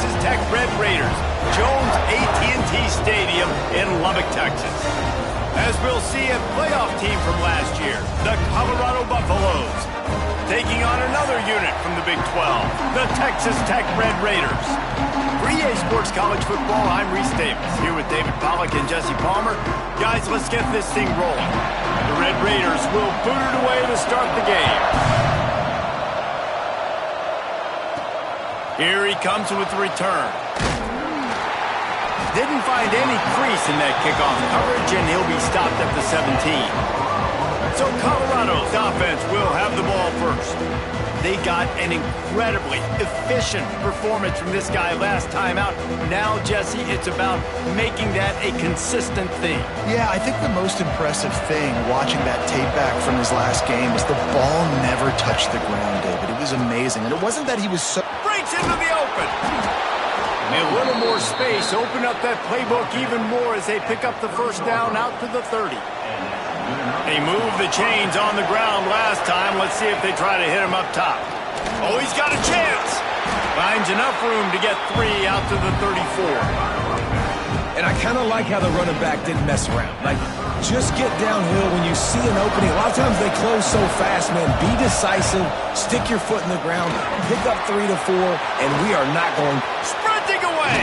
Texas Tech Red Raiders, Jones AT&T Stadium in Lubbock, Texas. As we'll see, a playoff team from last year, the Colorado Buffaloes, taking on another unit from the Big 12, the Texas Tech Red Raiders. For EA Sports College Football, I'm Reese Davis, here with David Pollack and Jesse Palmer. Guys, let's get this thing rolling. The Red Raiders will boot it away to start the game. Here he comes with the return. Didn't find any crease in that kickoff coverage, and he'll be stopped at the 17. So Colorado's offense will have the ball first. They got an incredibly efficient performance from this guy last time out. Now, Jesse, it's about making that a consistent thing. Yeah, I think the most impressive thing watching that tape back from his last game is the ball never touched the ground, David. It was amazing. And it wasn't that he was so... Breaks into the open. A little more space. Open up that playbook even more as they pick up the first down out to the 30. They moved the chains on the ground last time. Let's see if they try to hit him up top. Oh, he's got a chance. Finds enough room to get 3 out to the 34. And I kind of like how the running back didn't mess around. Like, just get downhill when you see an opening. A lot of times they close so fast, man. Be decisive. Stick your foot in the ground. Pick up 3 to 4, and we are not going... Sprinting away.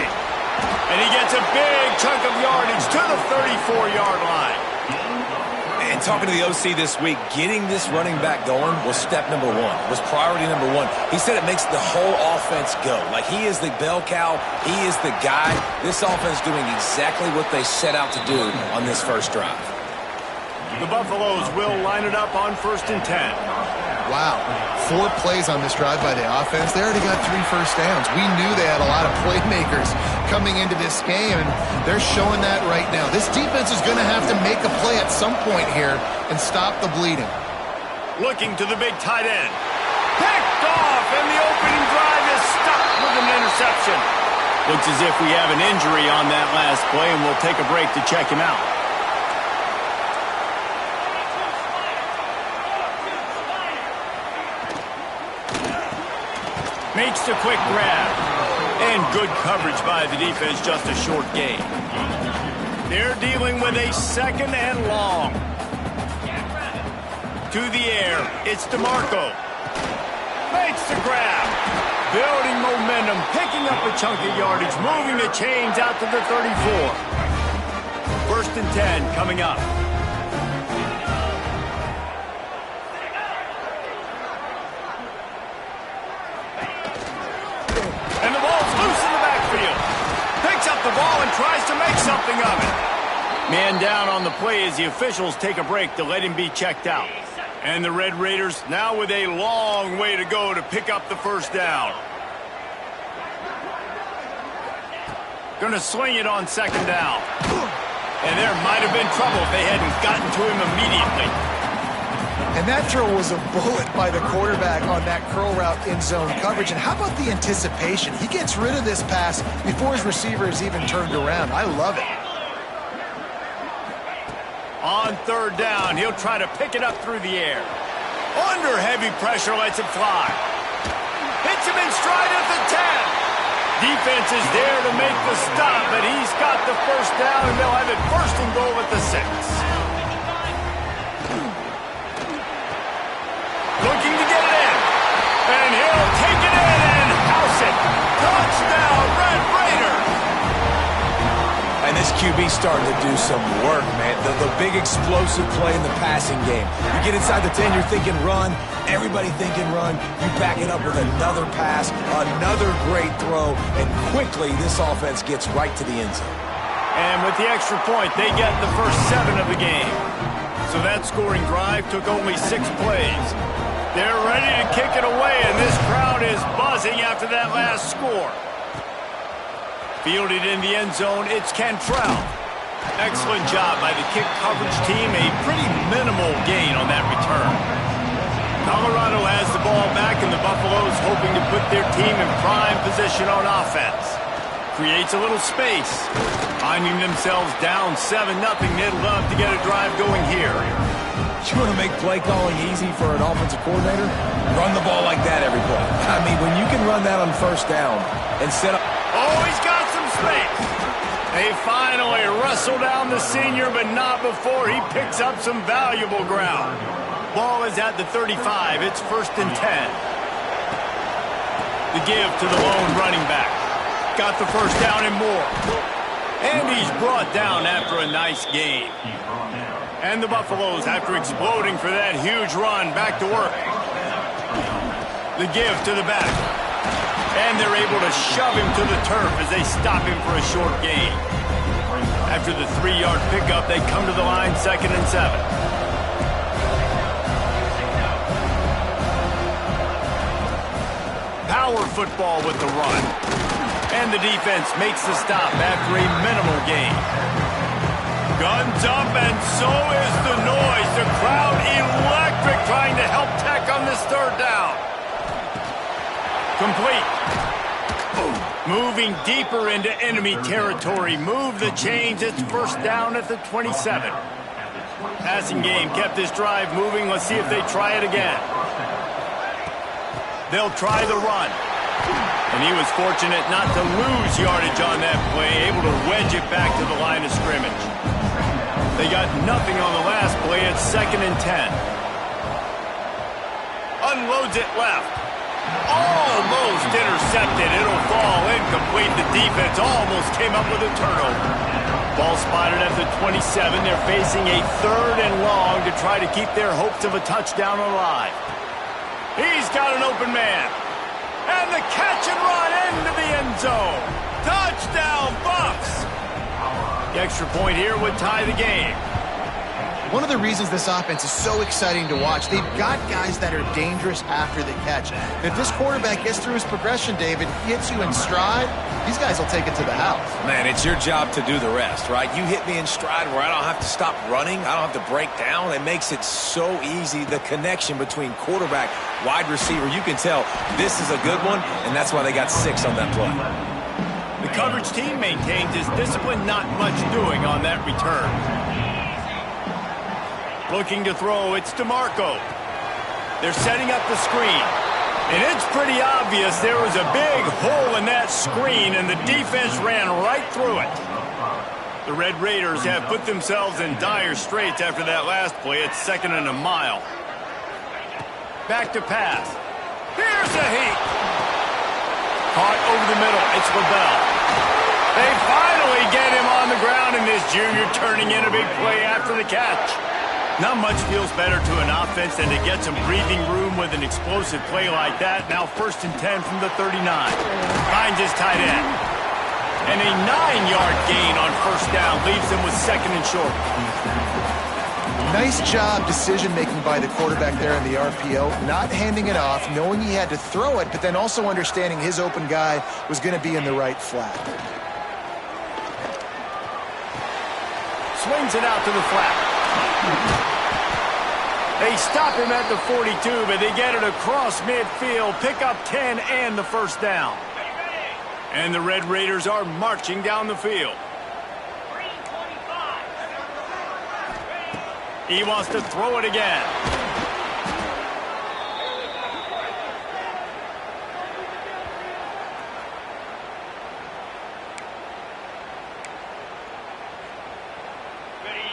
And he gets a big chunk of yardage to the 34-yard line. And talking to the OC this week, getting this running back going was step number 1, was priority number 1. He said it makes the whole offense go. Like, he is the bell cow. He is the guy. This offense doing exactly what they set out to do on this first drive. The Buffaloes will line it up on 1st and 10. Wow, 4 plays on this drive by the offense. They already got 3 first downs. We knew they had a lot of playmakers coming into this game, and they're showing that right now. This defense is going to have to make a play at some point here and stop the bleeding. Looking to the big tight end. Picked off, and the opening drive is stopped with an interception. Looks as if we have an injury on that last play, and we'll take a break to check him out. Makes the quick grab. And good coverage by the defense, just a short gain. They're dealing with a 2nd and long. To the air, it's DeMarco. Makes the grab. Building momentum, picking up a chunk of yardage, moving the chains out to the 34. 1st and 10 coming up. And the ball's loose in the backfield. Picks up the ball and tries to make something of it. Man down on the play as the officials take a break to let him be checked out. And the Red Raiders now with a long way to go to pick up the first down. Going to swing it on 2nd down. And there might have been trouble if they hadn't gotten to him immediately. And that throw was a bullet by the quarterback on that curl route in zone coverage. And how about the anticipation? He gets rid of this pass before his receiver is even turned around. I love it. On 3rd down, he'll try to pick it up through the air. Under heavy pressure, lets it fly. Hits him in stride at the 10. Defense is there to make the stop, but he's got the first down, and they'll have it 1st and goal at the 6. Looking to get it in. And he'll take it in and house it. Touchdown, Red Raiders. And this QB starting to do some work, man. The big explosive play in the passing game. You get inside the 10, you're thinking run. Everybody thinking run. You back it up with another pass, another great throw, and quickly this offense gets right to the end zone. And with the extra point, they get the first 7 of the game. So that scoring drive took only 6 plays. They're ready to kick it away, and this crowd is buzzing after that last score. Fielded in the end zone, it's Cantrell. Excellent job by the kick coverage team. A pretty minimal gain on that return. Colorado has the ball back, and the Buffaloes hoping to put their team in prime position on offense. Creates a little space. Finding themselves down 7-0, they'd love to get a drive going here. You want to make play calling easy for an offensive coordinator? Run the ball like that every play. I mean, when you can run that on 1st down and set up... space. They finally wrestle down the senior, but not before he picks up some valuable ground. Ball is at the 35. It's 1st and 10. The give to the lone running back. Got the first down and more. And he's brought down after a nice gain. And the Buffaloes, after exploding for that huge run, back to work. The give to the back. And they're able to shove him to the turf as they stop him for a short gain. After the 3-yard pickup, they come to the line, 2nd and 7. Power football with the run. And the defense makes the stop after a minimal gain. Guns up, and so is the noise. The crowd electric, trying to help Tech on this 3rd down. Complete. Moving deeper into enemy territory. Move the chains. It's 1st down at the 27. Passing game kept this drive moving. Let's see if they try it again. They'll try the run. And he was fortunate not to lose yardage on that play, able to wedge it back to the line of scrimmage. They got nothing on the last play. It's 2nd and 10. Unloads it left. Almost intercepted. It'll fall incomplete. The defense almost came up with a turnover. Ball spotted at the 27. They're facing a 3rd and long to try to keep their hopes of a touchdown alive. He's got an open man. And the catch and run into the end zone. Touchdown, Buffs! The extra point here would tie the game. One of the reasons this offense is so exciting to watch, they've got guys that are dangerous after the catch. If this quarterback gets through his progression, David, hits you in stride, these guys will take it to the house. Man, it's your job to do the rest, right? You hit me in stride where I don't have to stop running. I don't have to break down. It makes it so easy. The connection between quarterback, wide receiver, you can tell this is a good one, and that's why they got 6 on that play. The coverage team maintains his discipline, not much doing on that return. Looking to throw, it's DeMarco. They're setting up the screen. And it's pretty obvious there was a big hole in that screen, and the defense ran right through it. The Red Raiders have put themselves in dire straits after that last play. It's 2nd and a mile. Back to pass. Here's a heat. Caught over the middle. It's LaBelle. They finally get him on the ground, and this junior turning in a big play after the catch. Not much feels better to an offense than to get some breathing room with an explosive play like that. Now 1st and 10 from the 39. Finds his tight end. And a 9-yard gain on 1st down leaves them with 2nd and short. Nice job decision-making by the quarterback there in the RPO, not handing it off, knowing he had to throw it, but then also understanding his open guy was going to be in the right flat. Swings it out to the flat. They stop him at the 42, but they get it across midfield, pick up 10 and the 1st down. And the Red Raiders are marching down the field. He wants to throw it again.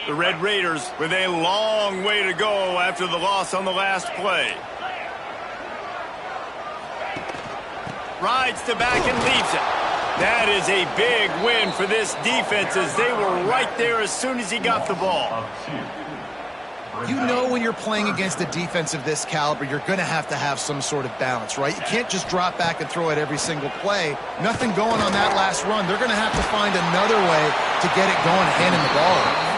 The Red Raiders with a long way to go after the loss on the last play. Rides to back and leaves it. That is a big win for this defense as they were right there as soon as he got the ball. You know when you're playing against a defense of this caliber, you're going to have some sort of balance, right? You can't just drop back and throw it every single play. Nothing going on that last run. They're going to have to find another way to get it going, handing the ball.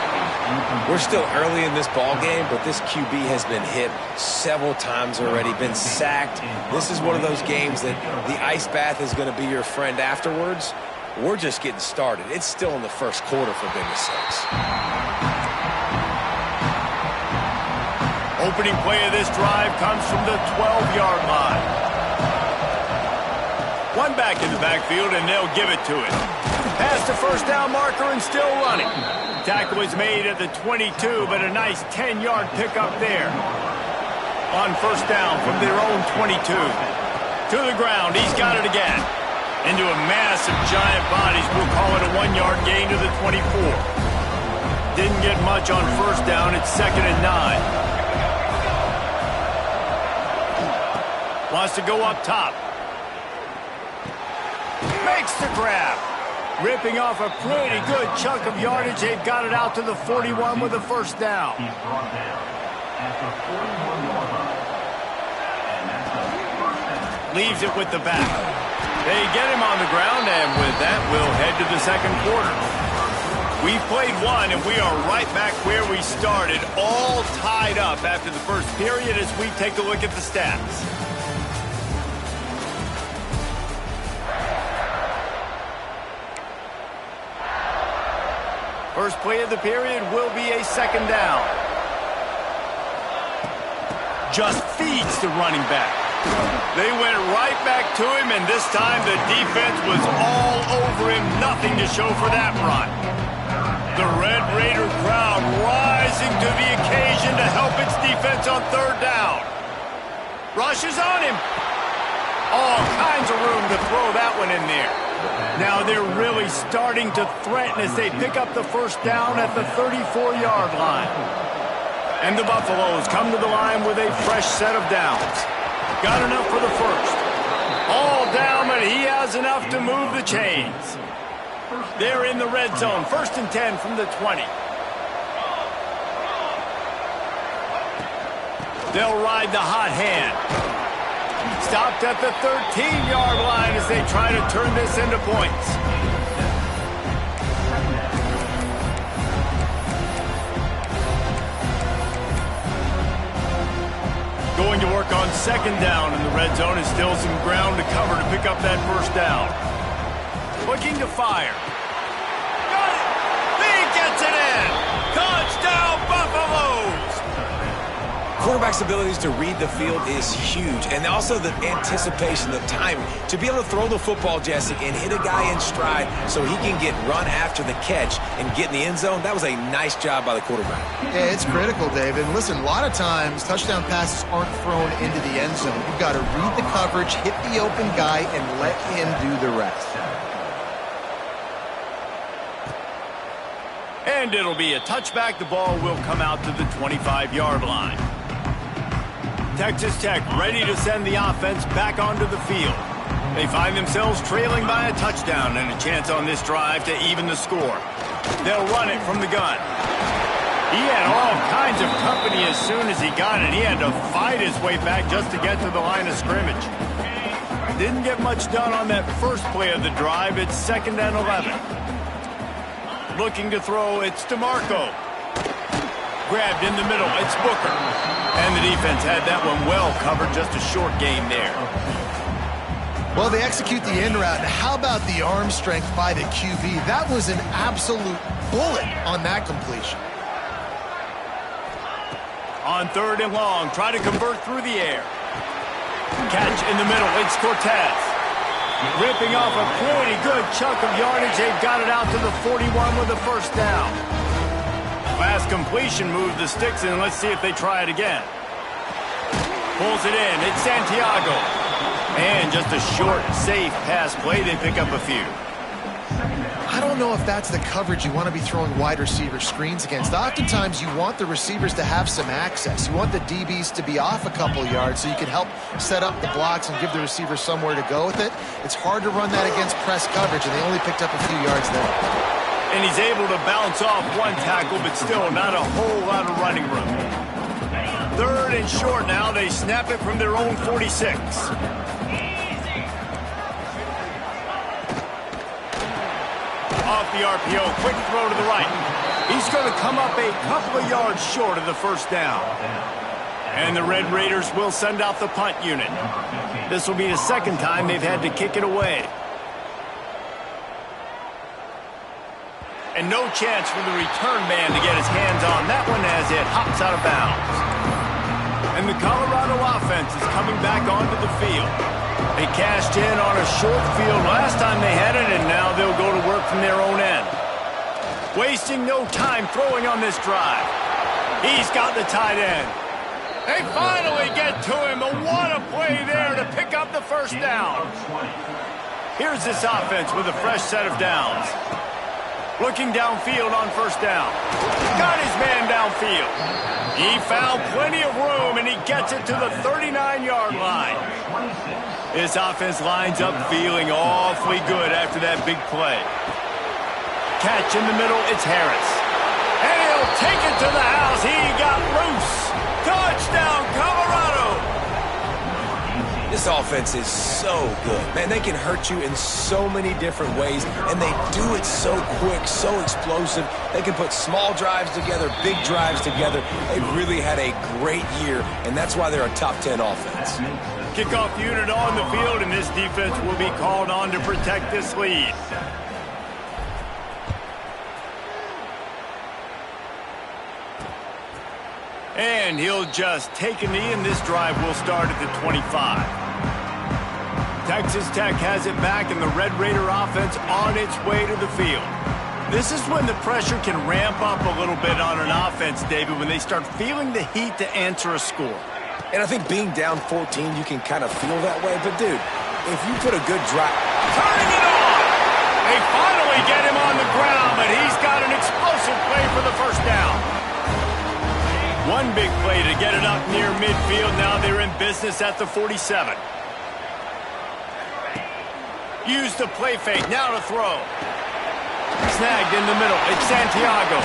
We're still early in this ball game, but this QB has been hit several times already, been sacked. This is one of those games that the ice bath is going to be your friend afterwards. We're just getting started. It's still in the 1st quarter, for goodness sakes. Opening play of this drive comes from the 12-yard line. One back in the backfield, and they'll give it to it. Past the 1st down marker and still running. Tackle is made at the 22, but a nice 10-yard pickup there. On 1st down from their own 22. To the ground, he's got it again. Into a mass of giant bodies. We'll call it a 1-yard gain to the 24. Didn't get much on first down. It's 2nd and 9. Wants to go up top. Makes the grab. Ripping off a pretty good chunk of yardage. They've got it out to the 41 with a first down. Leaves it with the back. They get him on the ground, and with that, we'll head to the second quarter. We've played one, and we are right back where we started, all tied up after the first period as we take a look at the stats. First play of the period will be a 2nd down. Just feeds the running back. They went right back to him, and this time the defense was all over him. Nothing to show for that run. The Red Raider crowd rising to the occasion to help its defense on 3rd down. Rushes on him. All kinds of room to throw that one in there. Now they're really starting to threaten as they pick up the first down at the 34-yard line. And the Buffaloes come to the line with a fresh set of downs. Got enough for the first. All down, but he has enough to move the chains. They're in the red zone. 1st and 10 from the 20. They'll ride the hot hand. Stopped at the 13-yard line as they try to turn this into points. Going to work on 2nd down in the red zone, and still some ground to cover to pick up that first down. Looking to fire. Got it! He gets it in! Touchdown, Buffaloes! Quarterback's abilities to read the field is huge, and also the anticipation, the timing. To be able to throw the football, Jesse, and hit a guy in stride so he can get run after the catch and get in the end zone, that was a nice job by the quarterback. Yeah, it's critical, David. And listen, a lot of times touchdown passes aren't thrown into the end zone. You've got to read the coverage, hit the open guy, and let him do the rest. And it'll be a touchback. The ball will come out to the 25-yard line. Texas Tech ready to send the offense back onto the field. They find themselves trailing by a touchdown and a chance on this drive to even the score. They'll run it from the gun. He had all kinds of company as soon as he got it. He had to fight his way back just to get to the line of scrimmage. Didn't get much done on that first play of the drive. It's 2nd and 11. Looking to throw, it's DeMarco. Grabbed in the middle, it's Booker. And the defense had that one well covered, just a short gain there. Well, they execute the in route. How about the arm strength by the QB? That was an absolute bullet on that completion. On 3rd and long, try to convert through the air. Catch in the middle, it's Cortez. Ripping off a pretty good chunk of yardage. They've got it out to the 41 with a first down. Last completion moved the sticks in. Let's see if they try it again. Pulls it in. It's Santiago. And just a short, safe pass play. They pick up a few. I don't know if that's the coverage you want to be throwing wide receiver screens against. Oftentimes, you want the receivers to have some access. You want the DBs to be off a couple yards so you can help set up the blocks and give the receiver somewhere to go with it. It's hard to run that against press coverage, and they only picked up a few yards there. And he's able to bounce off one tackle, but still not a whole lot of running room. 3rd and short now. They snap it from their own 46. Off the RPO, quick throw to the right. He's going to come up a couple of yards short of the first down. And the Red Raiders will send out the punt unit. This will be the 2nd time they've had to kick it away. And no chance for the return man to get his hands on that one as it hops out of bounds. And the Colorado offense is coming back onto the field. They cashed in on a short field last time they had it, and now they'll go to work from their own end. Wasting no time throwing on this drive. He's got the tight end. They finally get to him. What a play there to pick up the first down. Here's this offense with a fresh set of downs. Looking downfield on first down. Got his man downfield. He found plenty of room, and he gets it to the 39-yard line. This offense lines up feeling awfully good after that big play. Catch in the middle, it's Harris. And he'll take it to the house. He got loose. Touchdown, Colorado! This offense is so good. Man, they can hurt you in so many different ways, and they do it so quick, so explosive. They can put small drives together, big drives together. They've really had a great year, and that's why they're a top 10 offense. Kickoff unit on the field, and this defense will be called on to protect this lead. And he'll just take a knee, and this drive will start at the 25. Texas Tech has it back, and the Red Raider offense on its way to the field. This is when the pressure can ramp up a little bit on an offense, David, when they start feeling the heat to answer a score. And I think being down 14, you can kind of feel that way. But, dude, if you put a good drive... Turning it on! They finally get him on the ground, but he's got an explosive play for the first down. One big play to get it up near midfield. Now they're in business at the 47. Use the play fake. Now to throw. Snagged in the middle. It's Santiago.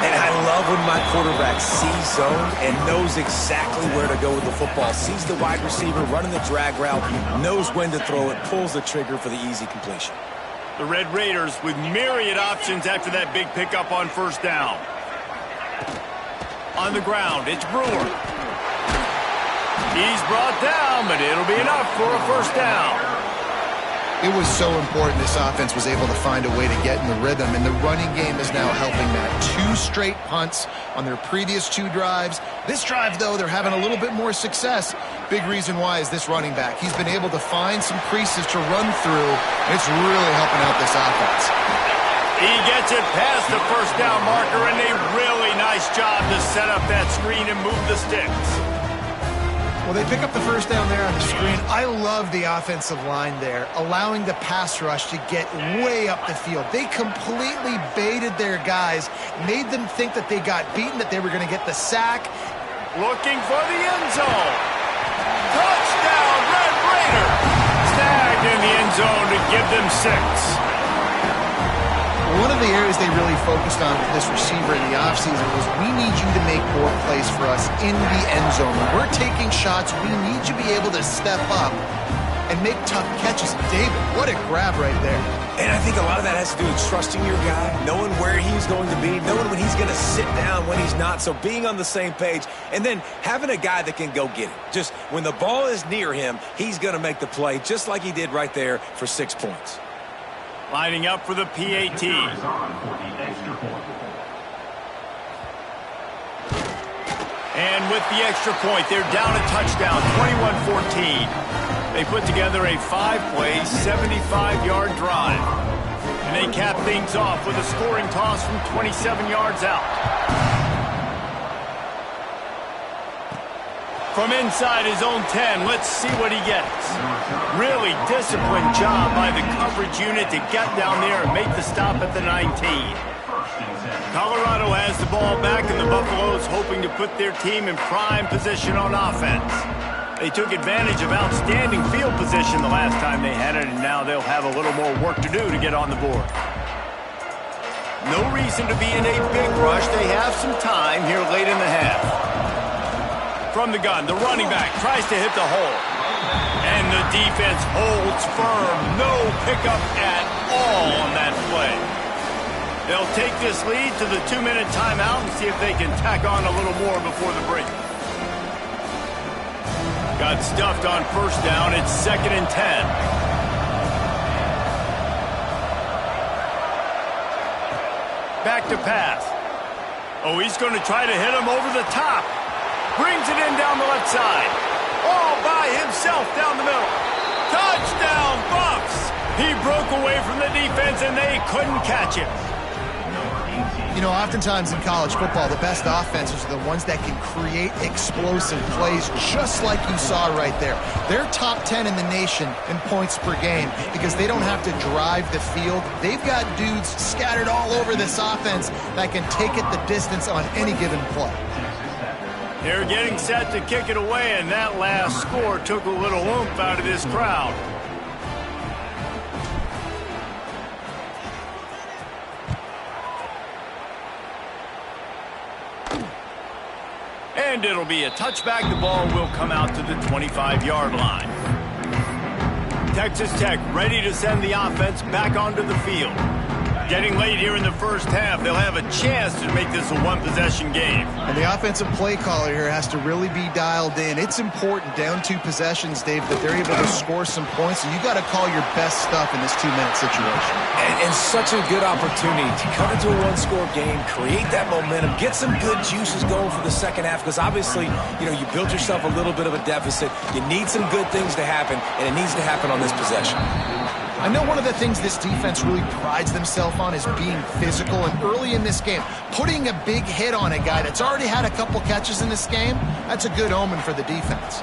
And I love when my quarterback sees zone and knows exactly where to go with the football. Sees the wide receiver running the drag route, knows when to throw it, pulls the trigger for the easy completion. The Red Raiders with myriad options after that big pickup on first down. On the ground, it's Brewer. He's brought down, but it'll be enough for a first down. It was so important this offense was able to find a way to get in the rhythm, and the running game is now helping that. 2 straight punts on their previous 2 drives. This drive, though, they're having a little bit more success. Big reason why is this running back. He's been able to find some creases to run through, and it's really helping out this offense. He gets it past the first down marker, and a really nice job to set up that screen and move the sticks. Well, they pick up the first down there on the screen. I love the offensive line there, allowing the pass rush to get way up the field. They completely baited their guys, made them think that they got beaten, that they were going to get the sack. Looking for the end zone. Touchdown, Red Raider. Snagged in the end zone to give them 6. One of the areas they really focused on with this receiver in the offseason was, we need you to make more plays for us in the end zone. When we're taking shots, we need you to be able to step up and make tough catches. David, what a grab right there. And I think a lot of that has to do with trusting your guy, knowing where he's going to be, knowing when he's going to sit down, when he's not. So being on the same page, and then having a guy that can go get it. Just when the ball is near him, he's going to make the play, just like he did right there for 6 points. Lining up for the PAT. And with the extra point, they're down a touchdown, 21-14. They put together a 5-play, 75-yard drive. And they cap things off with a scoring toss from 27 yards out. From inside his own 10, let's see what he gets. Really disciplined job by the coverage unit to get down there and make the stop at the 19. Colorado has the ball back, and the Buffaloes hoping to put their team in prime position on offense. They took advantage of outstanding field position the last time they had it, and now they'll have a little more work to do to get on the board. No reason to be in a big rush. They have some time here late in the half. From the gun, the running back tries to hit the hole. And the defense holds firm. No pickup at all on that play. They'll take this lead to the 2-minute timeout and see if they can tack on a little more before the break. Got stuffed on first down. It's 2nd and 10. Back to pass. Oh, he's going to try to hit him over the top. Brings it in down the left side. All by himself down the middle. Touchdown, Buffs! He broke away from the defense, and they couldn't catch him. You know, oftentimes in college football, the best offenses are the ones that can create explosive plays, just like you saw right there. They're top 10 in the nation in points per game because they don't have to drive the field. They've got dudes scattered all over this offense that can take it the distance on any given play. They're getting set to kick it away, and that last score took a little oomph out of this crowd. And it'll be a touchback. The ball will come out to the 25-yard line. Texas Tech ready to send the offense back onto the field. Getting late here in the first half, they'll have a chance to make this a one-possession game. And the offensive play caller here has to really be dialed in. It's important down 2 possessions, Dave, that they're able to score some points. So you got to call your best stuff in this 2-minute situation. And such a good opportunity to cut into a one-score game, create that momentum, get some good juices going for the second half. Because obviously, you know, you built yourself a little bit of a deficit. You need some good things to happen, and it needs to happen on this possession. I know one of the things this defense really prides themselves on is being physical, and early in this game, putting a big hit on a guy that's already had a couple catches in this game, that's a good omen for the defense.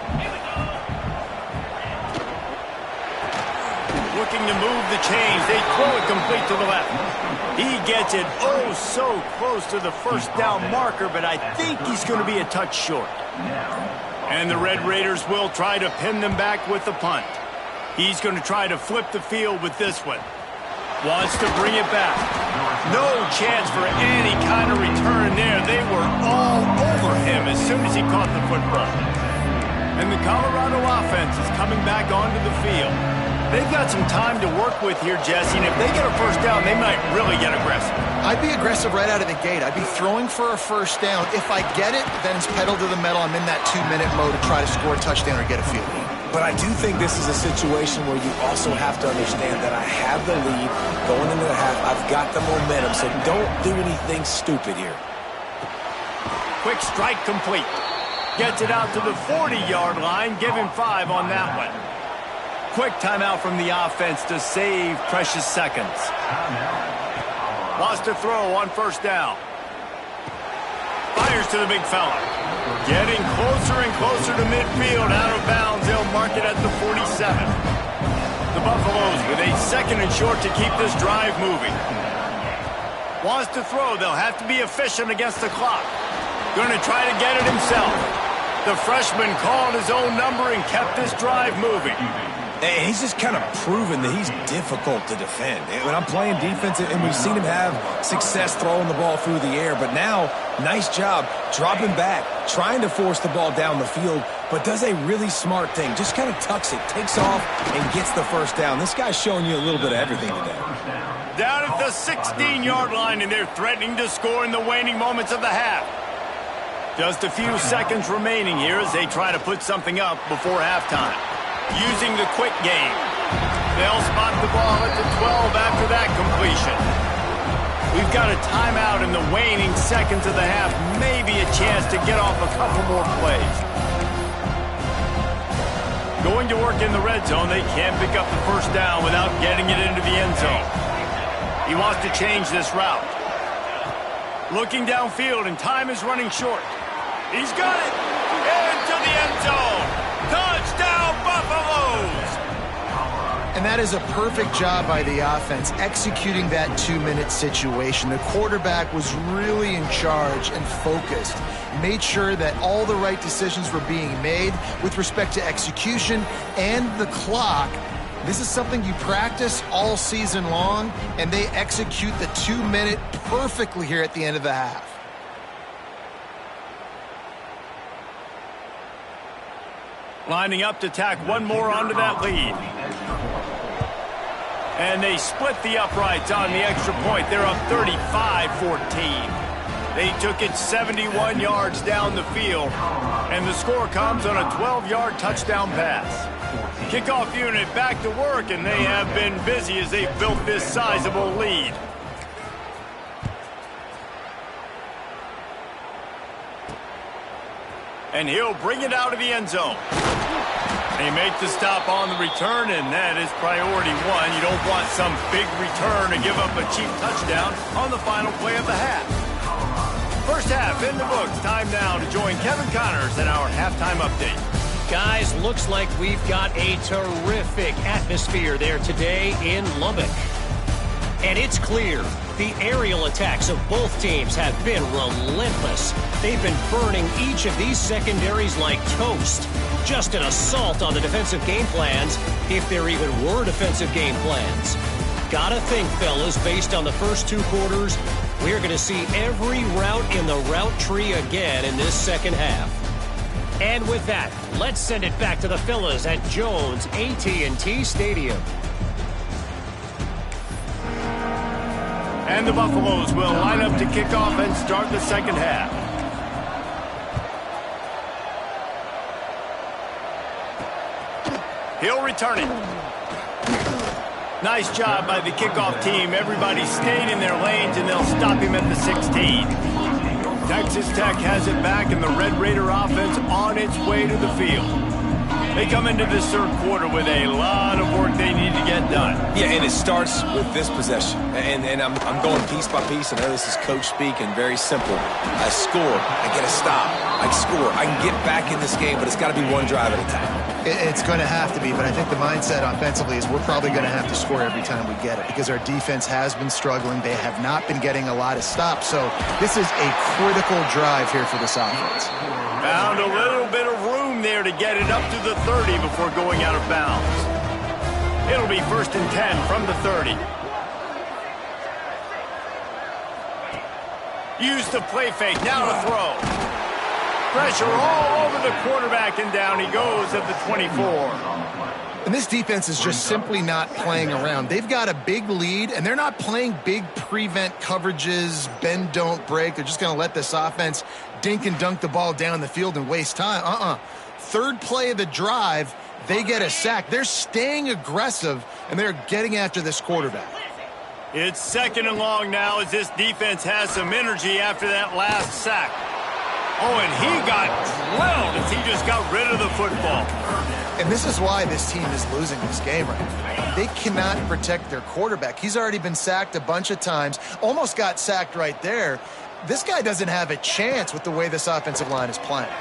Looking to move the chains. They throw it complete to the left. He gets it oh so close to the first down marker, but I think he's going to be a touch short. And the Red Raiders will try to pin them back with the punt. He's going to try to flip the field with this one. Wants to bring it back. No chance for any kind of return there. They were all over him as soon as he caught the football. And the Colorado offense is coming back onto the field. They've got some time to work with here, Jesse, and if they get a first down, they might really get aggressive. I'd be aggressive right out of the gate. I'd be throwing for a first down. If I get it, then it's pedal to the metal. I'm in that 2-minute mode to try to score a touchdown or get a field goal. But I do think this is a situation where you also have to understand that I have the lead going into the half. I've got the momentum, so don't do anything stupid here. Quick strike complete. Gets it out to the 40-yard line. Give him 5 on that one. Quick timeout from the offense to save precious seconds. Wants to throw on first down. Fires to the big fella. Getting closer and closer to midfield. Out of bounds. They'll mark it at the 47. The Buffaloes with a second and short to keep this drive moving. Wants to throw. They'll have to be efficient against the clock. Going to try to get it himself. The freshman called his own number and kept this drive moving. And he's just kind of proven that he's difficult to defend. When I'm playing defense, and we've seen him have success throwing the ball through the air, but now, nice job dropping back, trying to force the ball down the field, but does a really smart thing. Just kind of tucks it, takes off, and gets the first down. This guy's showing you a little bit of everything today. Down at the 16-yard line, and they're threatening to score in the waning moments of the half. Just a few seconds remaining here as they try to put something up before halftime. Using the quick game. They'll spot the ball at the 12 after that completion. We've got a timeout in the waning seconds of the half. Maybe a chance to get off a couple more plays. Going to work in the red zone. They can't pick up the first down without getting it into the end zone. He wants to change this route. Looking downfield, and time is running short. He's got it. Into the end zone. Touchdown, Buffaloes! And that is a perfect job by the offense, executing that 2-minute situation. The quarterback was really in charge and focused. Made sure that all the right decisions were being made with respect to execution and the clock. This is something you practice all season long, and they execute the 2-minute perfectly here at the end of the half. Lining up to tack one more onto that lead. And they split the uprights on the extra point. They're up 35-14. They took it 71 yards down the field. And the score comes on a 12-yard touchdown pass. Kickoff unit back to work, and they have been busy as they've built this sizable lead. And he'll bring it out of the end zone. They make the stop on the return, and that is priority one. You don't want some big return to give up a cheap touchdown on the final play of the half. First half in the books. Time now to join Kevin Connors in our halftime update. Guys, looks like we've got a terrific atmosphere there today in Lubbock. And it's clear the aerial attacks of both teams have been relentless. They've been burning each of these secondaries like toast. Just an assault on the defensive game plans, if there even were defensive game plans. Gotta think, fellas, based on the first two quarters, we're going to see every route in the route tree again in this second half. And with that, let's send it back to the fellas at Jones AT&T Stadium. And the Buffaloes will line up to kick off and start the second half. He'll return it. Nice job by the kickoff team. Everybody stayed in their lanes, and they'll stop him at the 16. Texas Tech has it back, and the Red Raider offense on its way to the field. They come into this third quarter with a lot of work they need to get done. Yeah, and it starts with this possession. And I'm going piece by piece. I know this is coach speak and very simple. I score. I get a stop. I score. I can get back in this game, but it's got to be one drive at a time. It's going to have to be, but I think the mindset offensively is we're probably going to have to score every time we get it because our defense has been struggling. They have not been getting a lot of stops, so this is a critical drive here for this offense. Found a little bit of room there to get it up to the 30 before going out of bounds. It'll be 1st and 10 from the 30. Use the play fake, now to throw. Pressure all over the quarterback, and down he goes at the 24. And this defense is just simply not playing around. They've got a big lead, and they're not playing big prevent coverages, bend, don't break. They're just going to let this offense dink and dunk the ball down the field and waste time. Third play of the drive, they get a sack. They're staying aggressive, and they're getting after this quarterback. It's 2nd and long now as this defense has some energy after that last sack. Oh, and he got drilled as he just got rid of the football. And this is why this team is losing this game right now. They cannot protect their quarterback. He's already been sacked a bunch of times, almost got sacked right there. This guy doesn't have a chance with the way this offensive line is playing.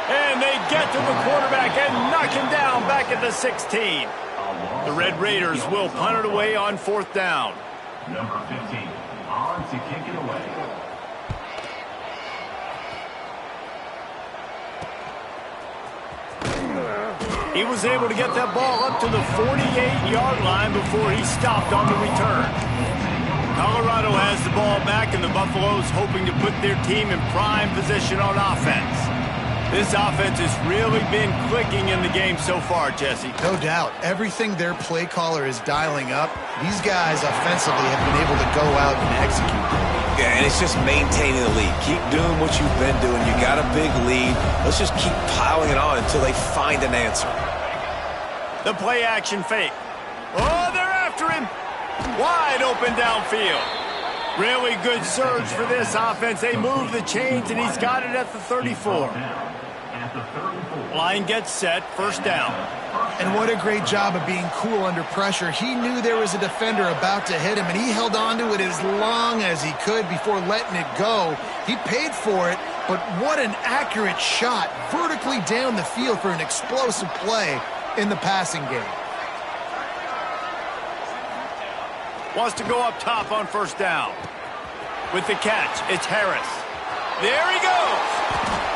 And they get to the quarterback and knock him down back at the 16. The Red Raiders will punt it away on 4th down. Number 15, on to kick it away. He was able to get that ball up to the 48-yard line before he stopped on the return. Colorado has the ball back, and the Buffaloes hoping to put their team in prime position on offense. This offense has really been clicking in the game so far, Jesse. No doubt. Everything their play caller is dialing up, these guys offensively have been able to go out and execute. Yeah, and it's just maintaining the lead. Keep doing what you've been doing. You got a big lead. Let's just keep piling it on until they find an answer. The play action fake. Oh, they're after him. Wide open downfield. Really good surge for this offense. They move the chains, and he's got it at the 34. Line gets set, 1st down. And what a great job of being cool under pressure. He knew there was a defender about to hit him, and he held on to it as long as he could before letting it go. He paid for it, but what an accurate shot vertically down the field for an explosive play in the passing game. Wants to go up top on 1st down. With the catch, it's Harris. There he goes.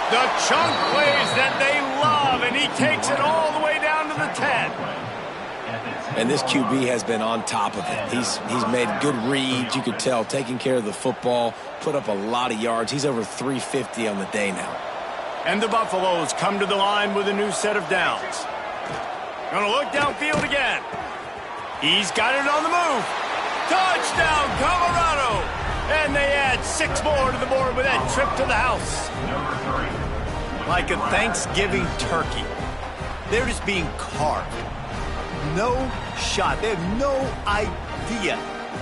The chunk plays that they love, and he takes it all the way down to the 10. And this QB has been on top of it. He's made good reads, you could tell, taking care of the football, put up a lot of yards. He's over 350 on the day now. And the Buffaloes come to the line with a new set of downs. Gonna look downfield again. He's got it on the move. Touchdown, Colorado! And they add 6 more to the board with that trip to the house. Like a Thanksgiving turkey. They're just being carved. No shot. They have no idea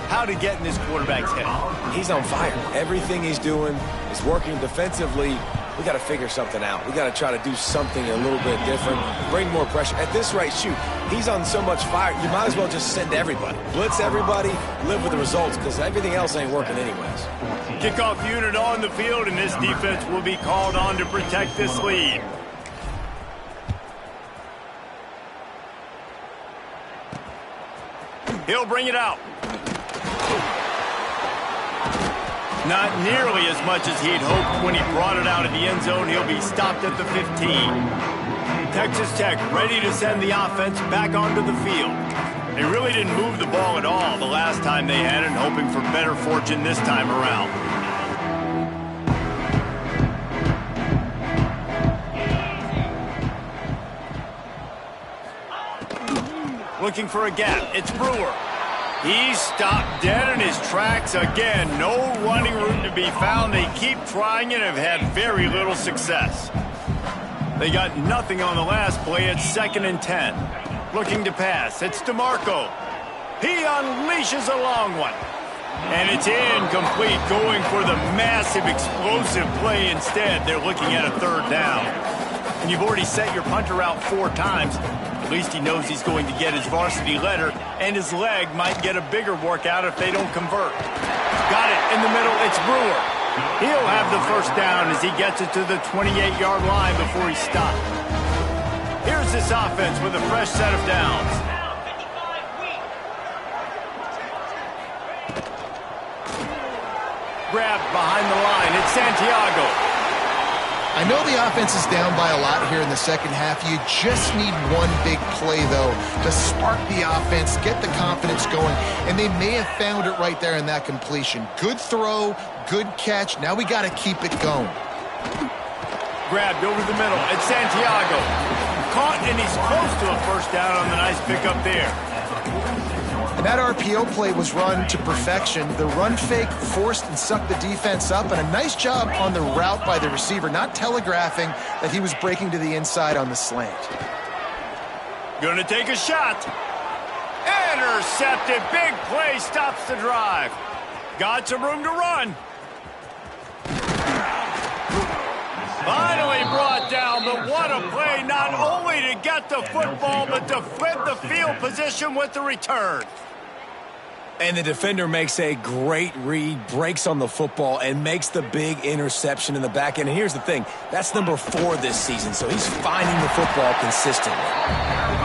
how to get in this quarterback's head. He's on fire. Everything he's doing is working defensively. we got to figure something out. We got to try to do something a little bit different, bring more pressure. At this rate, shoot, he's on so much fire, you might as well just send everybody. Blitz everybody, live with the results, because everything else ain't working anyways. Kickoff unit on the field, and this defense will be called on to protect this lead. He'll bring it out. Not nearly as much as he'd hoped when he brought it out of the end zone. He'll be stopped at the 15. Texas Tech ready to send the offense back onto the field. They really didn't move the ball at all the last time they had it, hoping for better fortune this time around. Looking for a gap. It's Brewer. He's stopped dead in his tracks again. No running room to be found. They keep trying and have had very little success. They got nothing on the last play. It's 2nd and 10. Looking to pass. It's DeMarco. He unleashes a long one. And it's incomplete, going for the massive explosive play instead. They're looking at a 3rd down. And you've already set your punter out 4 times. At least he knows he's going to get his varsity letter, and his leg might get a bigger workout if they don't convert. Got it in the middle. It's Brewer. He'll have the 1st down as he gets it to the 28-yard line before he's stopped. Here's this offense with a fresh set of downs. Grabbed behind the line. It's Santiago. I know the offense is down by a lot here in the second half. You just need one big play, though, to spark the offense, get the confidence going, and they may have found it right there in that completion. Good throw, good catch. Now we got to keep it going. Grabbed over the middle. It's Santiago. Caught, and he's close to a 1st down on the nice pickup there. And that RPO play was run to perfection. The run fake forced and sucked the defense up, and a nice job on the route by the receiver, not telegraphing that he was breaking to the inside on the slant. Gonna take a shot. Intercepted. Big play stops the drive. Got some room to run. Finally brought down, but what a play, not only to get the football, but to flip the field position with the return. And the defender makes a great read, breaks on the football, and makes the big interception in the back end. And here's the thing, that's number 4 this season, so he's finding the football consistently.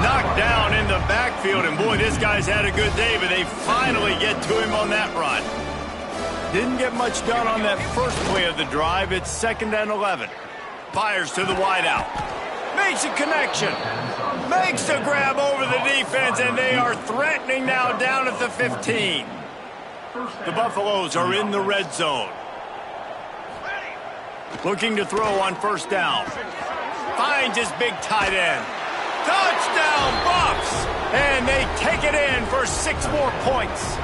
Knocked down in the backfield, and boy, this guy's had a good day, but they finally get to him on that run. Didn't get much done on that first play of the drive. It's 2nd and 11. Fires to the wideout. Makes a connection. Makes a grab over the defense, and they are threatening now down at the 15. The Buffaloes are in the red zone. Looking to throw on 1st down. Finds his big tight end. Touchdown, Buffs! And they take it in for 6 more points.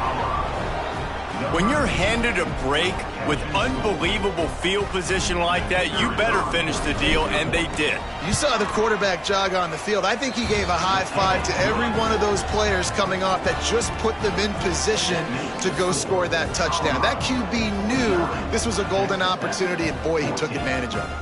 When you're handed a break with unbelievable field position like that, you better finish the deal, and they did. You saw the quarterback jog on the field. I think he gave a high five to every one of those players coming off that just put them in position to go score that touchdown. That QB knew this was a golden opportunity, and boy, he took advantage of it.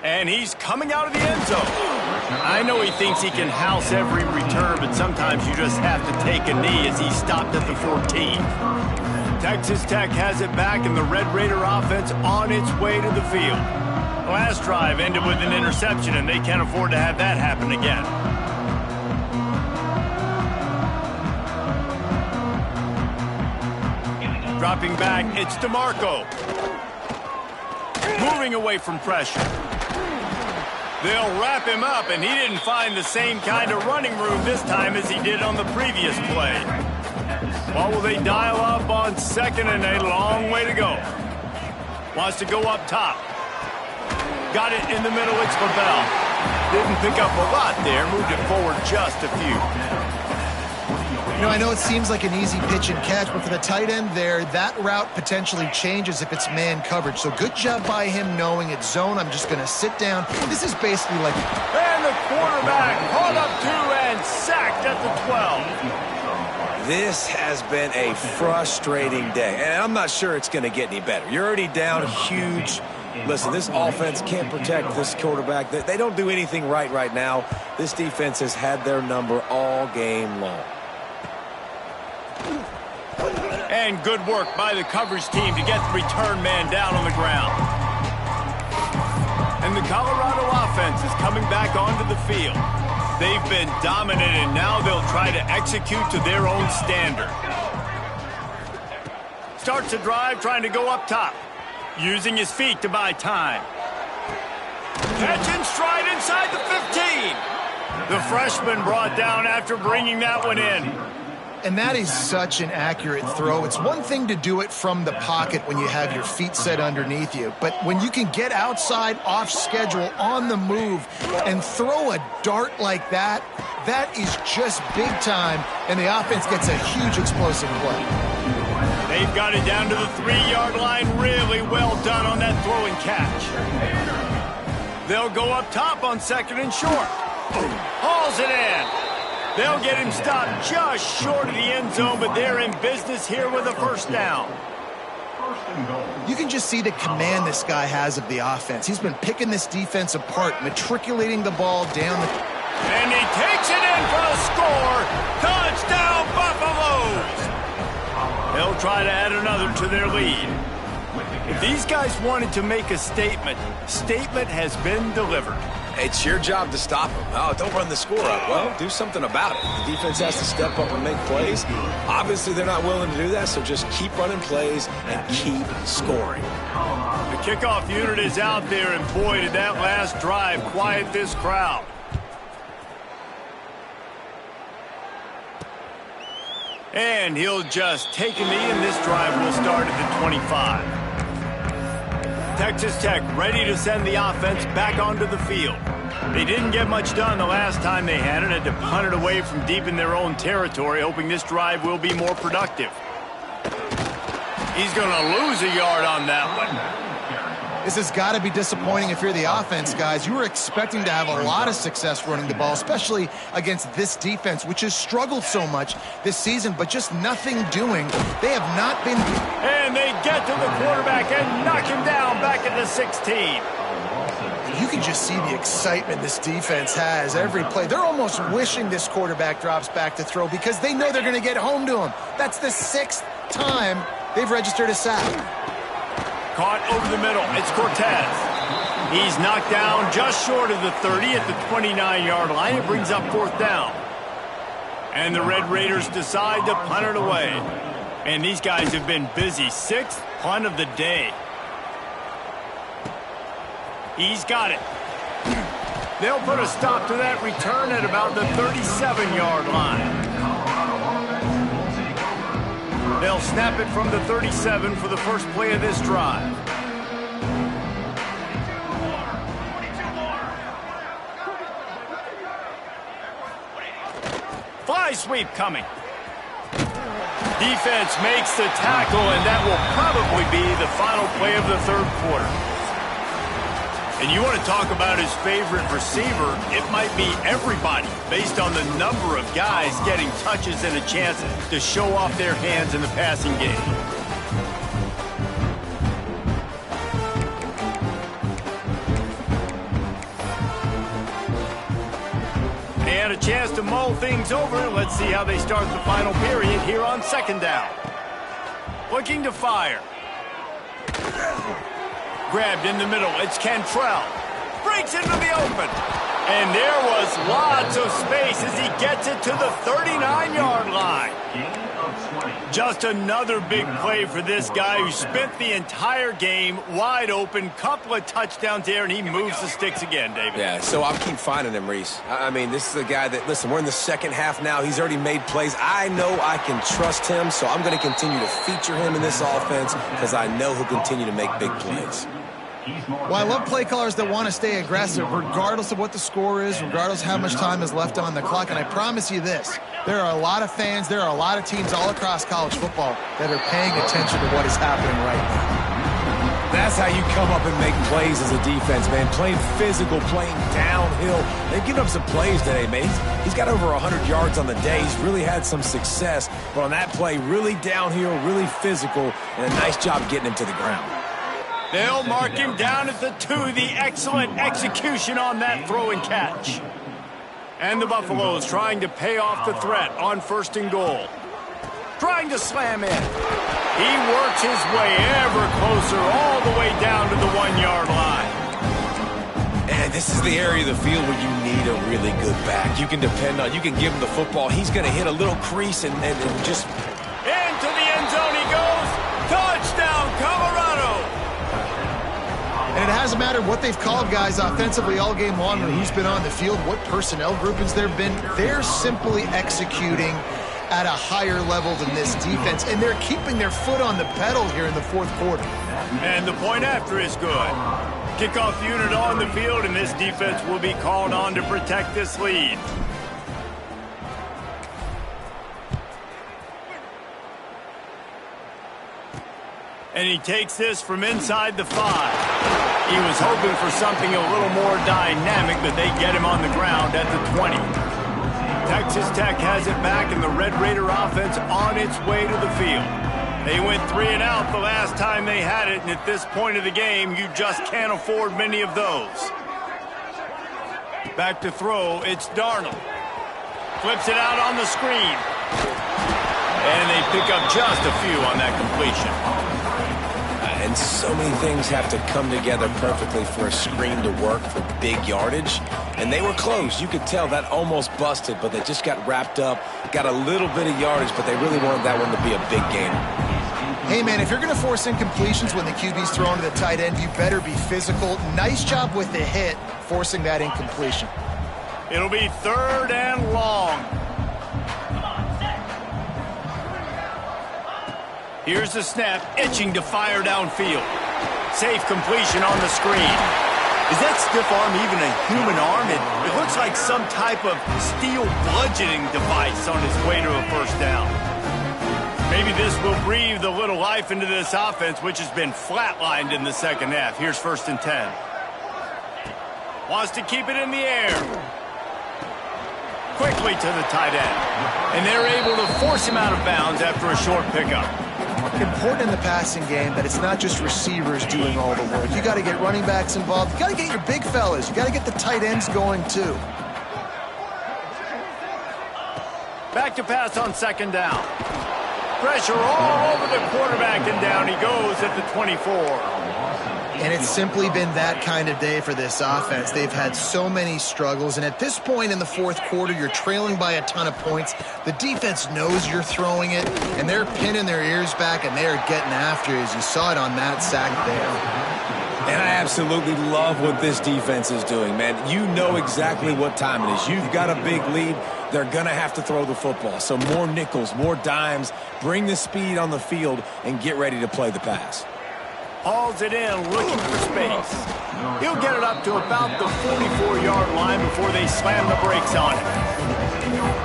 And he's coming out of the end zone. I know he thinks he can house every return, but sometimes you just have to take a knee as he stopped at the 14. Texas Tech has it back, and the Red Raider offense on its way to the field. Last drive ended with an interception, and they can't afford to have that happen again. Dropping back, it's DeMarco. Moving away from pressure. They'll wrap him up, and he didn't find the same kind of running room this time as he did on the previous play. What will they dial up on 2nd and a long way to go? Wants to go up top. Got it in the middle, it's Lavelle. Didn't pick up a lot there, moved it forward just a few. You know, I know it seems like an easy pitch and catch, but for the tight end there, that route potentially changes if it's man coverage. So good job by him knowing it's zone. I'm just going to sit down. This is basically like... And the quarterback caught up to and sacked at the 12. This has been a frustrating day, and I'm not sure it's going to get any better. You're already down huge. Listen, this offense can't protect this quarterback. They don't do anything right now. This defense has had their number all game long. And good work by the coverage team to get the return man down on the ground. And the Colorado offense is coming back onto the field. They've been dominant, and now they'll try to execute to their own standard. Starts the drive trying to go up top, using his feet to buy time. Catch and stride inside the 15. The freshman brought down after bringing that one in. And that is such an accurate throw. It's one thing to do it from the pocket when you have your feet set underneath you, but when you can get outside, off schedule, on the move, and throw a dart like that, that is just big time, and the offense gets a huge explosive play. They've got it down to the 3-yard line. Really well done on that throw and catch. They'll go up top on 2nd and short. Hauls it in. They'll get him stopped just short of the end zone, but they're in business here with a first down. You can just see the command this guy has of the offense. He's been picking this defense apart, matriculating the ball down the... And he takes it in for the score. Touchdown, Buffaloes! They'll try to add another to their lead. If these guys wanted to make a statement, statement has been delivered. It's your job to stop them. Oh, don't run the score up. Well, do something about it. The defense has to step up and make plays. Obviously, they're not willing to do that, so just keep running plays and keep scoring. The kickoff unit is out there, and boy, did that last drive quiet this crowd. And he'll just take a knee, and this drive will start at the 25. Texas Tech ready to send the offense back onto the field. They didn't get much done the last time they had it. Had to punt it away from deep in their own territory, hoping this drive will be more productive. He's going to lose a yard on that one. This has got to be disappointing if you're the offense, guys. You were expecting to have a lot of success running the ball, especially against this defense, which has struggled so much this season, but just nothing doing. They have not been... And they get to the quarterback and knock him down back at the 16. You can just see the excitement this defense has every play. They're almost wishing this quarterback drops back to throw because they know they're going to get home to him. That's the 6th time they've registered a sack. Caught over the middle. It's Cortez. He's knocked down just short of the 30 at the 29-yard line. It brings up 4th down. And the Red Raiders decide to punt it away. And these guys have been busy. 6th punt of the day. He's got it. They'll put a stop to that return at about the 37-yard line. They'll snap it from the 37 for the first play of this drive. Fly sweep coming. Defense makes the tackle, and that will probably be the final play of the 3rd quarter. And you want to talk about his favorite receiver, it might be everybody based on the number of guys getting touches and a chance to show off their hands in the passing game. And a chance to mull things over. Let's see how they start the final period here on 2nd down. Looking to fire. Grabbed in the middle. It's Cantrell. Breaks into the open. And there was lots of space as he gets it to the 39-yard line. Just another big play for this guy who spent the entire game wide open. Couple of touchdowns there, and he moves the sticks again, David. Yeah, so I'll keep finding him, Reese. I mean, this is a guy that, listen, we're in the 2nd half now. He's already made plays. I know I can trust him, so I'm going to continue to feature him in this offense because I know he'll continue to make big plays. Well, I love play callers that want to stay aggressive regardless of what the score is, regardless of how much time is left on the clock. And I promise you this, there are a lot of fans, there are a lot of teams all across college football that are paying attention to what is happening right now. That's how you come up and make plays as a defense, man. Playing physical, playing downhill. They've given up some plays today, man. He's got over 100 yards on the day. He's really had some success. But on that play, really downhill, really physical, and a nice job getting him to the ground. They'll mark him down at the 2. The excellent execution on that throw and catch. And the Buffaloes trying to pay off the threat on 1st and goal. Trying to slam in. He works his way ever closer all the way down to the 1-yard line. And this is the area of the field where you need a really good back. You can depend on, you can give him the football. He's going to hit a little crease and just... Into the end zone he goes. Touchdown, Colorado. And it hasn't mattered what they've called guys offensively all game long or who's been on the field, what personnel groupings there have been. They're simply executing at a higher level than this defense, and they're keeping their foot on the pedal here in the 4th quarter. And the point after is good. Kickoff unit on the field, and this defense will be called on to protect this lead. And he takes this from inside the 5. He was hoping for something a little more dynamic, but they get him on the ground at the 20. Texas Tech has it back, and the Red Raider offense on its way to the field. They went 3 and out the last time they had it, and at this point of the game, you just can't afford many of those. Back to throw, it's Darnold. Flips it out on the screen. And they pick up just a few on that completion. And so many things have to come together perfectly for a screen to work for big yardage. And they were close. You could tell that almost busted, but they just got wrapped up, got a little bit of yardage, but they really wanted that one to be a big game. Hey, man, if you're going to force incompletions when the QB's thrown to the tight end, you better be physical. Nice job with the hit, forcing that incompletion. It'll be 3rd and long. Here's the snap, itching to fire downfield. Safe completion on the screen. Is that stiff arm even a human arm? It looks like some type of steel bludgeoning device on his way to a 1st down. Maybe this will breathe a little life into this offense, which has been flatlined in the 2nd half. Here's 1st and 10. Wants to keep it in the air. Quickly to the tight end. And they're able to force him out of bounds after a short pickup. Important in the passing game that it's not just receivers doing all the work. You got to get running backs involved. You got to get your big fellas. You got to get the tight ends going too. Back to pass on 2nd down. Pressure all over the quarterback, and down he goes at the 24. And it's simply been that kind of day for this offense. They've had so many struggles, and at this point in the 4th quarter, you're trailing by a ton of points. The defense knows you're throwing it, and they're pinning their ears back, and they're getting after it, as you saw it on that sack there. And I absolutely love what this defense is doing, man. You know exactly what time it is. You've got a big lead. They're going to have to throw the football. So more nickels, more dimes, bring the speed on the field, and get ready to play the pass. Hauls it in, looking for space. He'll get it up to about the 44-yard line before they slam the brakes on it.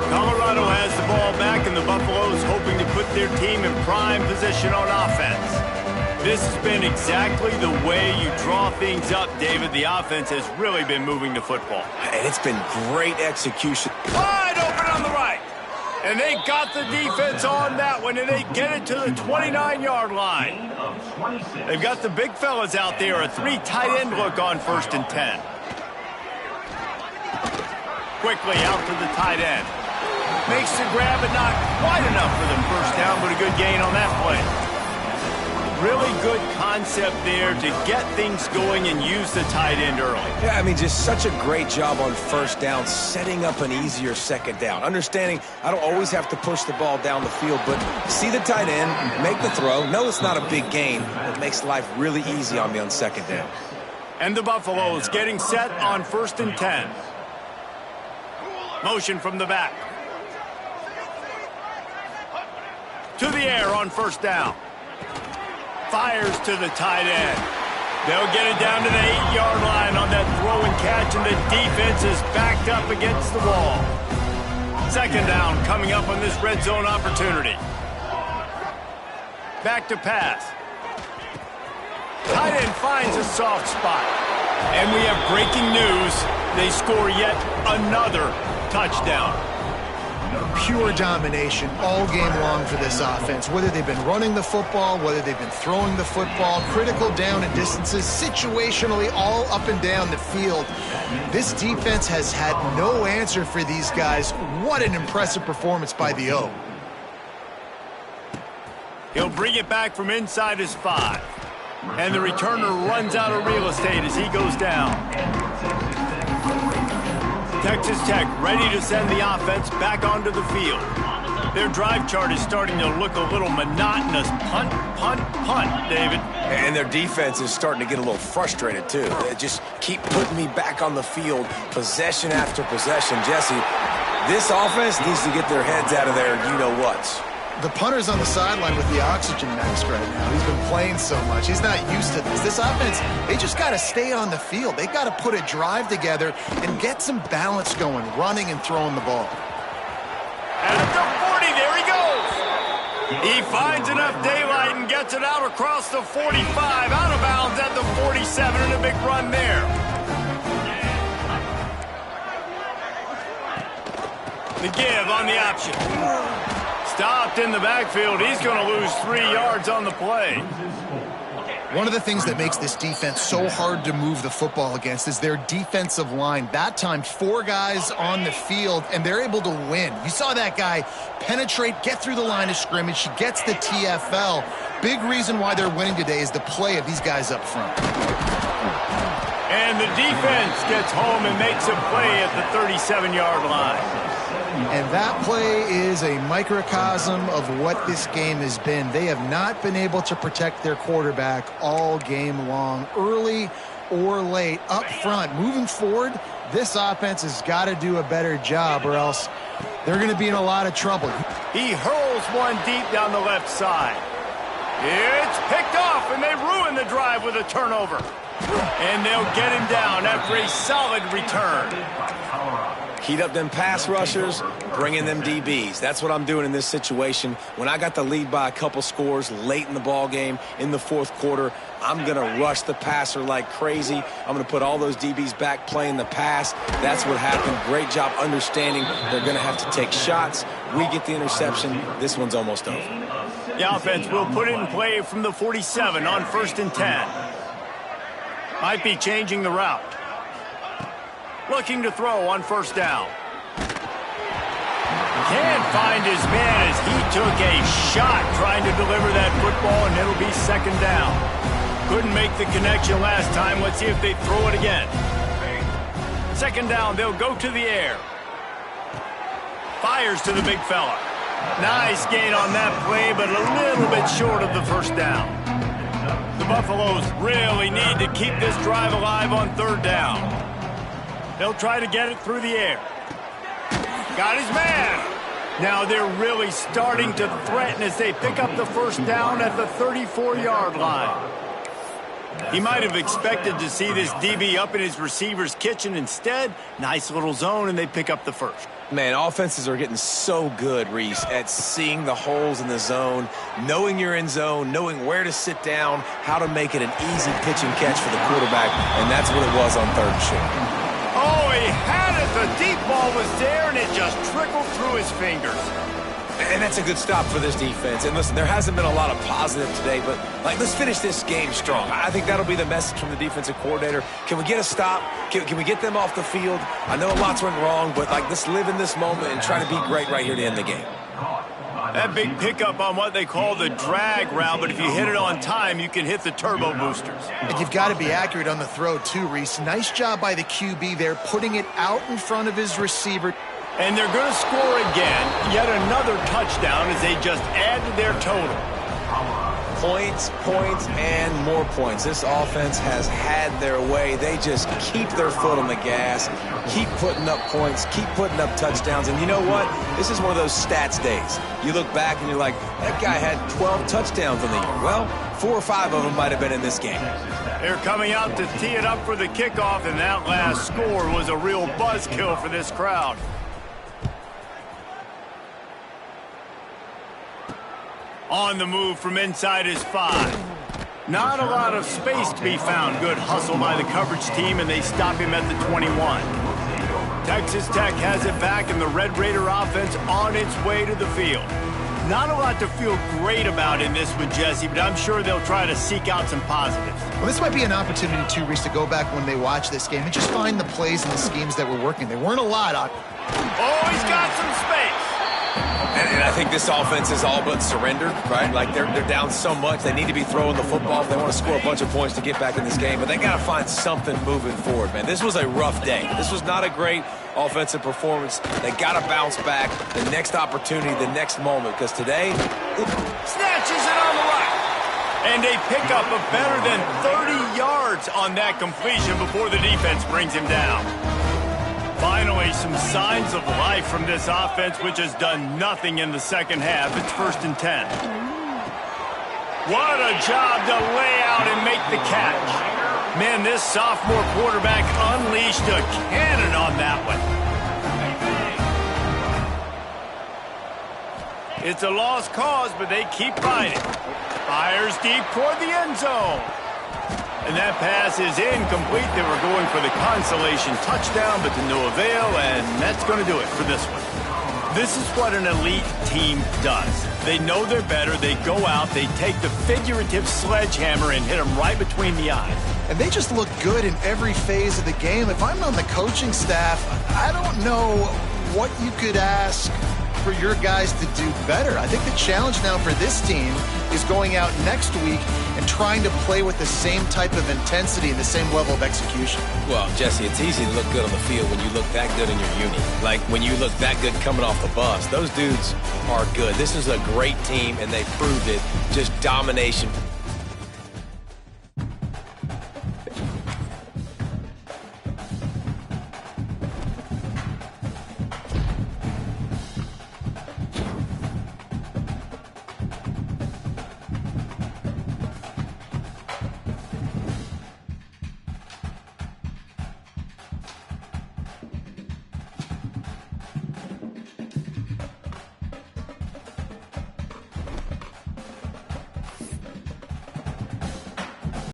Colorado has the ball back, and the Buffaloes hoping to put their team in prime position on offense. This has been exactly the way you draw things up, David. The offense has really been moving the football. And it's been great execution. Wide open on the right. And they got the defense on that one, and they get it to the 29-yard line. They've got the big fellas out there, a 3 tight end look on 1st and 10. Quickly out to the tight end. Makes the grab, but not quite enough for the 1st down, but a good gain on that play. Really good concept there to get things going and use the tight end early. Yeah, I mean, just such a great job on 1st down, setting up an easier 2nd down. Understanding I don't always have to push the ball down the field, but see the tight end, make the throw. No, it's not a big gain. It makes life really easy on me on 2nd down. And the Buffaloes getting set on 1st and 10. Motion from the back. To the air on 1st down. Fires to the tight end. They'll get it down to the 8-yard line on that throw and catch, and the defense is backed up against the wall. Second down coming up on this red zone opportunity. Back to pass. Tight end finds a soft spot. And we have breaking news. They score yet another touchdown. Pure domination all game long for this offense. Whether they've been running the football, whether they've been throwing the football, critical down and distances, situationally all up and down the field. This defense has had no answer for these guys. What an impressive performance by the O. He'll bring it back from inside his 5. And the returner runs out of real estate as he goes down. Texas Tech ready to send the offense back onto the field. Their drive chart is starting to look a little monotonous. Punt, punt, punt, David. And their defense is starting to get a little frustrated, too. They just keep putting me back on the field, possession after possession. Jesse, this offense needs to get their heads out of their you-know-whats. The punter's on the sideline with the oxygen mask right now. He's been playing so much. He's not used to this. This offense, they just got to stay on the field. They got to put a drive together and get some balance going, running and throwing the ball. At the 40, there he goes. He finds enough daylight and gets it out across the 45, out of bounds at the 47, and a big run there. The give on the option. Stopped in the backfield. He's going to lose 3 yards on the play. One of the things that makes this defense so hard to move the football against is their defensive line. That time, 4 guys on the field, and they're able to win. You saw that guy penetrate, get through the line of scrimmage. He gets the TFL. Big reason why they're winning today is the play of these guys up front. And the defense gets home and makes a play at the 37-yard line. And that play is a microcosm of what this game has been. They have not been able to protect their quarterback all game long, early or late, up front. Moving forward, this offense has got to do a better job or else they're going to be in a lot of trouble. He hurls one deep down the left side. It's picked off, and they ruin the drive with a turnover. And they'll get him down after a solid return. Heat up them pass rushers, bring in them DBs. That's what I'm doing in this situation. When I got the lead by a couple scores late in the ball game, in the fourth quarter, I'm going to rush the passer like crazy. I'm going to put all those DBs back playing the pass. That's what happened. Great job understanding they're going to have to take shots. We get the interception. This one's almost over. The offense will put it in play from the 47 on 1st and 10. Might be changing the route. Looking to throw on 1st down. Can't find his man as he took a shot trying to deliver that football, and it'll be 2nd down. Couldn't make the connection last time. Let's see if they throw it again. 2nd down, they'll go to the air. Fires to the big fella. Nice gain on that play, but a little bit short of the 1st down. The Buffaloes really need to keep this drive alive on 3rd down. They'll try to get it through the air. Got his man. Now they're really starting to threaten as they pick up the 1st down at the 34-yard line. He might have expected to see this DB up in his receiver's kitchen. Instead, nice little zone, and they pick up the 1st. Man, offenses are getting so good, Reese, at seeing the holes in the zone, knowing you're in zone, knowing where to sit down, how to make it an easy pitch and catch for the quarterback, and that's what it was on 3rd and short. Oh, he had it. The deep ball was there, and it just trickled through his fingers. And that's a good stop for this defense. And listen, there hasn't been a lot of positive today, but let's finish this game strong. I think that'll be the message from the defensive coordinator. Can we get a stop? Can we get them off the field? I know lots went wrong, but let's live in this moment and try to be great right here to end the game. That big pickup on what they call the drag route, but if you hit it on time, you can hit the turbo boosters. And you've got to be accurate on the throw too, Reese. Nice job by the QB there, putting it out in front of his receiver. And they're going to score again, yet another touchdown as they just add to their total. Points, points, and more points. This offense has had their way. They just keep their foot on the gas, keep putting up points, keep putting up touchdowns. And you know what? This is one of those stats days. You look back and you're like, that guy had 12 touchdowns in the year. Well, 4 or 5 of them might have been in this game. They're coming out to tee it up for the kickoff, and that last score was a real buzzkill for this crowd. On the move from inside his 5. Not a lot of space to be found. Good hustle by the coverage team, and they stop him at the 21. Texas Tech has it back, and the Red Raider offense on its way to the field. Not a lot to feel great about in this one, Jesse, but I'm sure they'll try to seek out some positives. Well, this might be an opportunity, too, Reese, to go back when they watch this game and just find the plays and the schemes that were working. There weren't a lot on. Oh, he's got some space. And I think this offense is all but surrendered, right? Like they're down so much. They need to be throwing the football if they want to score a bunch of points to get back in this game. But they got to find something moving forward, man. This was a rough day. This was not a great offensive performance. They got to bounce back. The next opportunity, the next moment. Because today, snatches it on the right. And they pick up a better than 30 yards on that completion before the defense brings him down. Finally, some signs of life from this offense, which has done nothing in the second half. It's 1st and 10. What a job to lay out and make the catch. Man, this sophomore quarterback unleashed a cannon on that one. It's a lost cause, but they keep fighting. Fires deep toward the end zone. And that pass is incomplete. They were going for the consolation touchdown, but to no avail, and that's going to do it for this one. This is what an elite team does. They know they're better. They go out, they take the figurative sledgehammer and hit them right between the eyes. And they just look good in every phase of the game. If I'm on the coaching staff, I don't know what you could ask for your guys to do better. I think the challenge now for this team is going out next week and trying to play with the same type of intensity and the same level of execution. well, Jesse, it's easy to look good on the field when you look that good in your uni. Like when you look that good coming off the bus. Those dudes are good. This is a great team, and they proved it. Just domination,